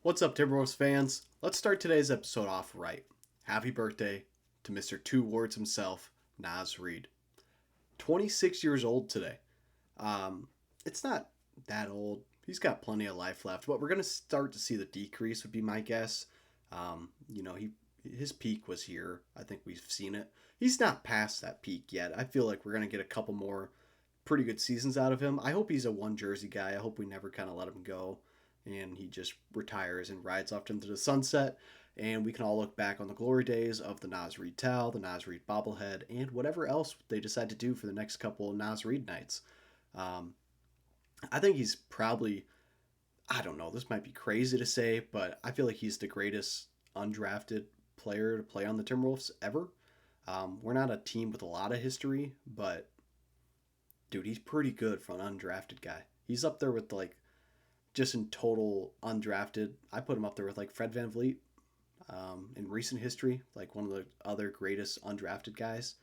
What's up, Timberwolves fans? Let's start today's episode off right. Happy birthday to Mr. Two Words himself, Naz Reid. 26 years old today. Um, it's not that old. He's got plenty of life left, but we're going to start to see the decrease, would be my guess. His peak was here. I think we've seen it. He's not past that peak yet. I feel like we're going to get a couple more pretty good seasons out of him. I hope he's a one jersey guy. I hope we never kind of let him go and he just retires and rides off into the sunset. And we can all look back on the glory days of the Naz Reid towel, the Naz Reid bobblehead, and whatever else they decide to do for the next couple of Naz Reid nights. Um, I think he's probably, I don't know, this might be crazy to say, but I feel like he's the greatest undrafted player to play on the Timberwolves ever. We're not a team with a lot of history, but dude, he's pretty good for an undrafted guy. He's up there with like just in total undrafted. I put him up there with like Fred VanVleet in recent history, like one of the other greatest undrafted guys.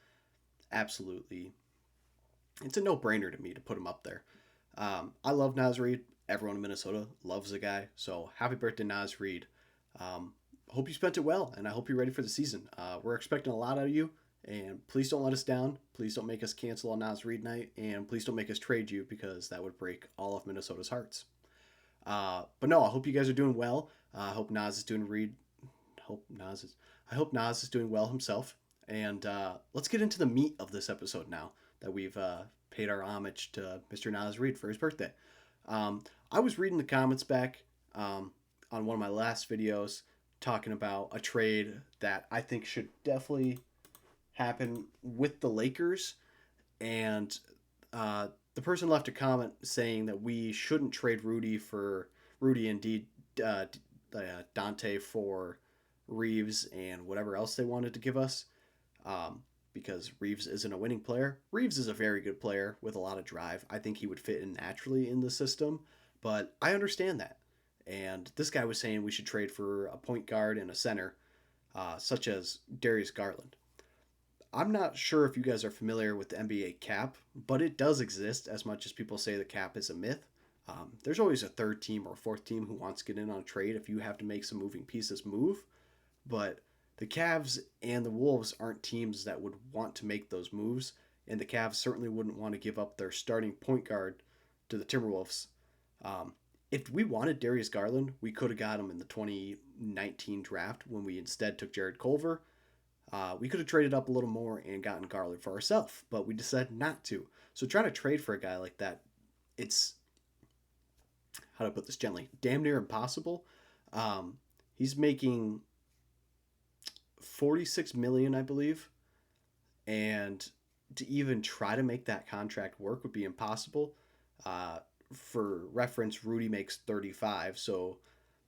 Absolutely, it's a no-brainer to me to put him up there. I love Naz Reid. Everyone in Minnesota loves the guy. So happy birthday, Naz Reid. Hope you spent it well, and I hope you're ready for the season. We're expecting a lot out of you, and please don't let us down. Please don't make us cancel on Naz Reid night, and please don't make us trade you because that would break all of Minnesota's hearts. But no, I hope you guys are doing well. I hope Naz is doing Reid. Hope Naz is. I hope Naz is doing well himself. And let's get into the meat of this episode now that we've paid our homage to Mr. Naz Reid for his birthday. I was reading the comments back on one of my last videos talking about a trade that I think should definitely happen with the Lakers, and the person left a comment saying that we shouldn't trade Rudy and Dante for Reeves and whatever else they wanted to give us, because Reeves isn't a winning player. Reeves is a very good player with a lot of drive. I think he would fit in naturally in the system, but I understand that. And this guy was saying we should trade for a point guard and a center, such as Darius Garland. I'm not sure if you guys are familiar with the NBA cap, but it does exist as much as people say the cap is a myth. There's always a third team or fourth team who wants to get in on a trade if you have to make some moving pieces move. But the Cavs and the Wolves aren't teams that would want to make those moves, and the Cavs certainly wouldn't want to give up their starting point guard to the Timberwolves. Um, if we wanted Darius Garland, we could have got him in the 2019 draft when we instead took Jared Culver. We could have traded up a little more and gotten Garland for ourselves, but we decided not to. So trying to trade for a guy like that, it's, how do I put this gently, damn near impossible. He's making 46 million, I believe, and to even try to make that contract work would be impossible. Uh, for reference, Rudy makes 35, so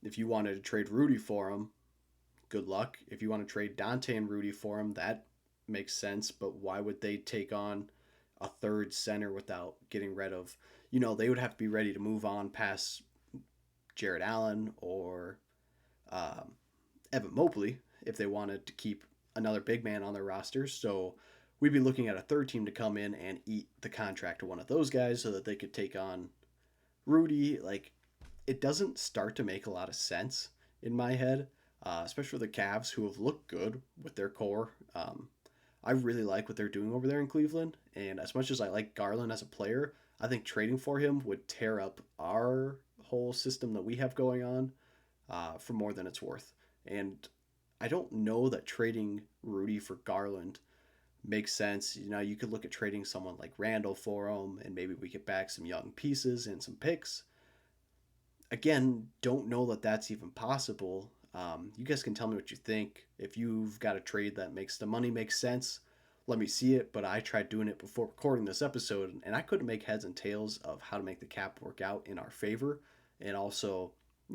if you wanted to trade Rudy for him, good luck. If you want to trade Dante and Rudy for him, that makes sense. But why would they take on a third center without getting rid of? They would have to be ready to move on past Jared Allen or um, Evan Mobley if they wanted to keep another big man on their roster. So we'd be looking at a third team to come in and eat the contract of one of those guys so that they could take on Rudy. Like, it doesn't start to make a lot of sense in my head, especially the Cavs, who have looked good with their core. I really like what they're doing over there in Cleveland, and as much as I like Garland as a player, I think trading for him would tear up our whole system that we have going on for more than it's worth. And I don't know that trading Rudy for Garland makes sense. You could look at trading someone like Randall for him, and maybe we get back some young pieces and some picks. Again, don't know that that's even possible. You guys can tell me what you think. If you've got a trade that makes the money make sense, let me see it. But I tried doing it before recording this episode, and I couldn't make heads and tails of how to make the cap work out in our favor and also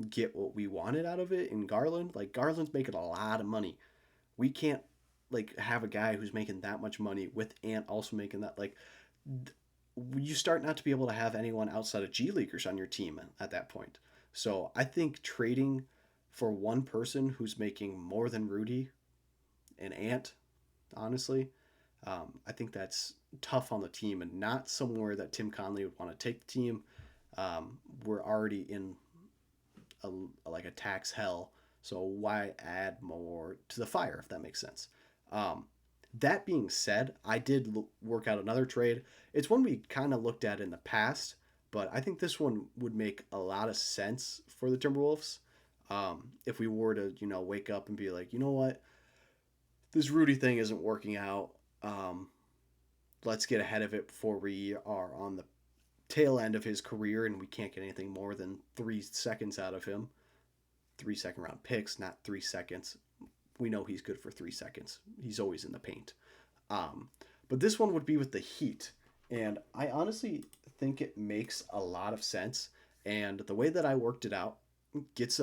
get what we wanted out of it in Garland. Like, Garland's making a lot of money. We can't like have a guy who's making that much money with Ant also making that, like, you start not to be able to have anyone outside of G Leaguers on your team at that point. So I think trading for one person who's making more than Rudy and Ant, honestly, I think that's tough on the team and not somewhere that Tim Conley would want to take the team. We're already in like a tax hell. So why add more to the fire, if that makes sense? Um, that being said, I did work out another trade. It's one we kind of looked at in the past, but I think this one would make a lot of sense for the Timberwolves. If we were to, wake up and be like, you know what, this Rudy thing isn't working out. Um, let's get ahead of it before we are on the tail end of his career and we can't get anything more than 3 seconds out of him. 3 second round picks, not 3 seconds. We know he's good for 3 seconds. He's always in the paint. Um, but this one would be with the Heat. And I honestly think it makes a lot of sense. And the way that I worked it out gets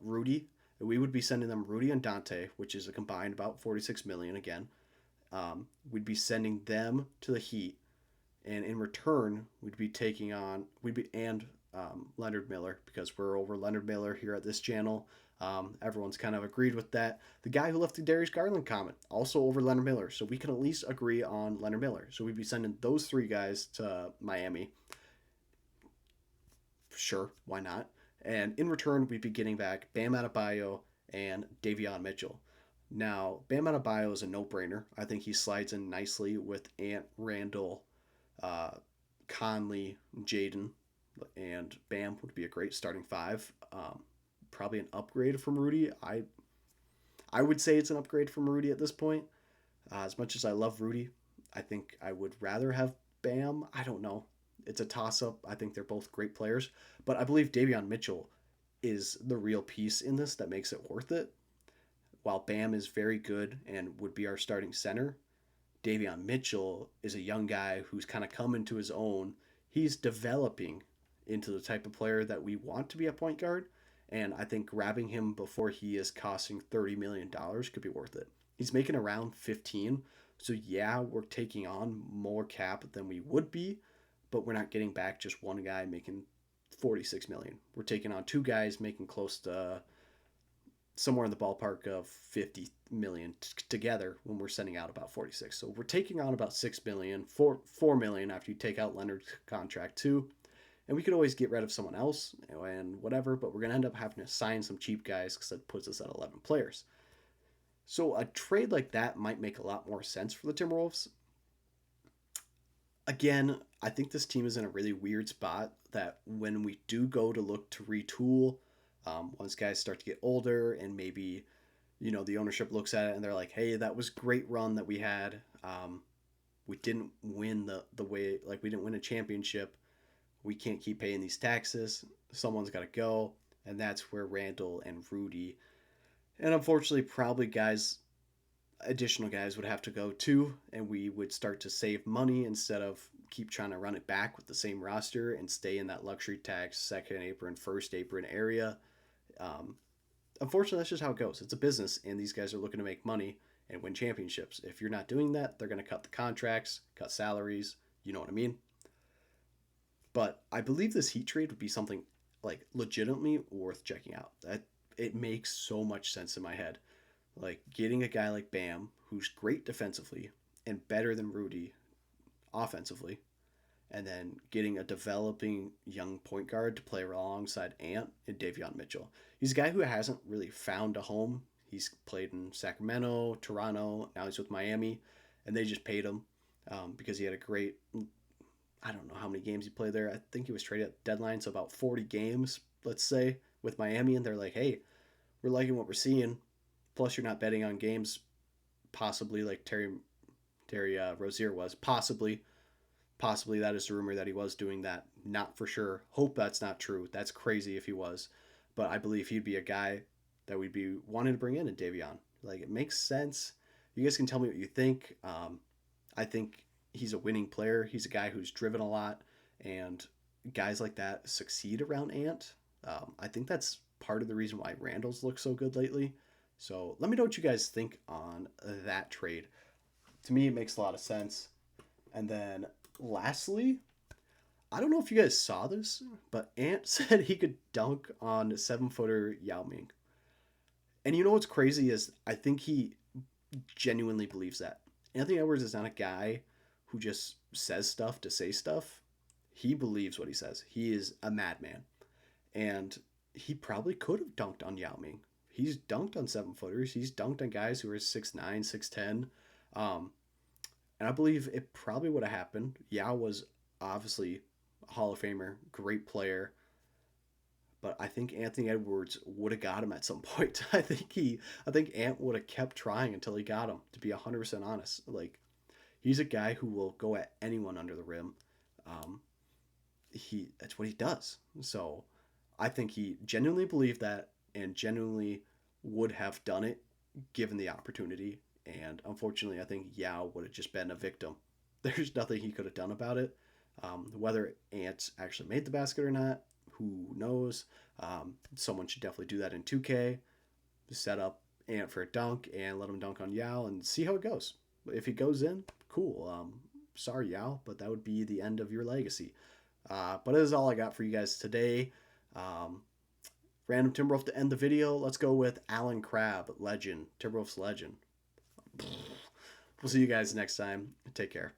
Rudy. We would be sending them Rudy and Dante, which is a combined about 46 million again. We'd be sending them to the Heat, and in return, we'd be taking on Leonard Miller, because we're over Leonard Miller here at this channel. Everyone's kind of agreed with that. The guy who left the Darius Garland comment, also over Leonard Miller. So we can at least agree on Leonard Miller. So we'd be sending those three guys to Miami. Sure, why not? And in return, we'd be getting back Bam Adebayo and Davion Mitchell. Now, Bam Adebayo is a no-brainer. I think he slides in nicely with Ant, Randall, uh, Conley, Jaden, and Bam would be a great starting five. Probably an upgrade from Rudy. I would say it's an upgrade from Rudy at this point. As much as I love Rudy, I think I would rather have Bam. I don't know. It's a toss up. I think they're both great players, but I believe Davion Mitchell is the real piece in this that makes it worth it. While Bam is very good and would be our starting center, Davion Mitchell is a young guy who's kind of come into his own. He's developing into the type of player that we want to be a point guard. And I think grabbing him before he is costing $30 million could be worth it. He's making around 15. So yeah, we're taking on more cap than we would be, but we're not getting back just one guy making 46 million. We're taking on two guys making close to somewhere in the ballpark of 50 million together when we're sending out about 46. So we're taking on about 6 million, 4 million after you take out Leonard's contract too. And we could always get rid of someone else and whatever, but we're going to end up having to sign some cheap guys because that puts us at 11 players. So a trade like that might make a lot more sense for the Timberwolves. Again, I think this team is in a really weird spot that when we do go to look to retool, once guys start to get older and maybe, the ownership looks at it and they're like, hey, that was great run that we had. We didn't win the way, like we didn't win a championship. We can't keep paying these taxes. Someone's got to go. And that's where Randall and Rudy, and unfortunately probably additional guys would have to go too. And we would start to save money instead of keep trying to run it back with the same roster and stay in that luxury tax, second apron, first apron area. Unfortunately, that's just how it goes. It's a business, and these guys are looking to make money and win championships. If you're not doing that, they're going to cut the contracts, cut salaries. You know what I mean? But I believe this Heat trade would be something like legitimately worth checking out. That it makes so much sense in my head. Like getting a guy like Bam, who's great defensively and better than Rudy offensively, and then getting a developing young point guard to play alongside Ant and Davion Mitchell. He's a guy who hasn't really found a home. He's played in Sacramento, Toronto, now he's with Miami, and they just paid him because he had a great, I don't know how many games he played there. I think he was traded at deadline, so about 40 games, let's say, with Miami, and they're like, hey, we're liking what we're seeing. Plus, you're not betting on games, possibly like Terry Rozier was. Possibly that is the rumor that he was doing that. Not for sure. Hope that's not true. That's crazy if he was. But I believe he'd be a guy that we'd be wanting to bring in Davion. Like, it makes sense. You guys can tell me what you think. I think he's a winning player. He's a guy who's driven a lot, and guys like that succeed around Ant. I think that's part of the reason why Randall's looked so good lately. So let me know what you guys think on that trade. To me, it makes a lot of sense. And then lastly, I don't know if you guys saw this, but Ant said he could dunk on 7-footer Yao Ming. And you know what's crazy is I think he genuinely believes that. Anthony Edwards is not a guy who just says stuff to say stuff. He believes what he says. He is a madman. And he probably could have dunked on Yao Ming. He's dunked on 7 footers. He's dunked on guys who are 6'9", 6'10". Um, and I believe it probably would have happened. Yao was obviously a Hall of Famer, great player, but I think Anthony Edwards would have got him at some point. I think Ant would have kept trying until he got him. To be 100% honest, like he's a guy who will go at anyone under the rim. Um, that's what he does. So I think he genuinely believed that and genuinely would have done it given the opportunity. And unfortunately, I think Yao would have just been a victim. There's nothing he could have done about it. Whether Ant actually made the basket or not, who knows? Someone should definitely do that in 2K. Set up Ant for a dunk and let him dunk on Yao and see how it goes. If he goes in, cool. Sorry, Yao, but that would be the end of your legacy. But that is all I got for you guys today. Um, Random Timberwolf to end the video. Let's go with Alan Crabb, legend, Timberwolves legend. We'll see you guys next time. Take care.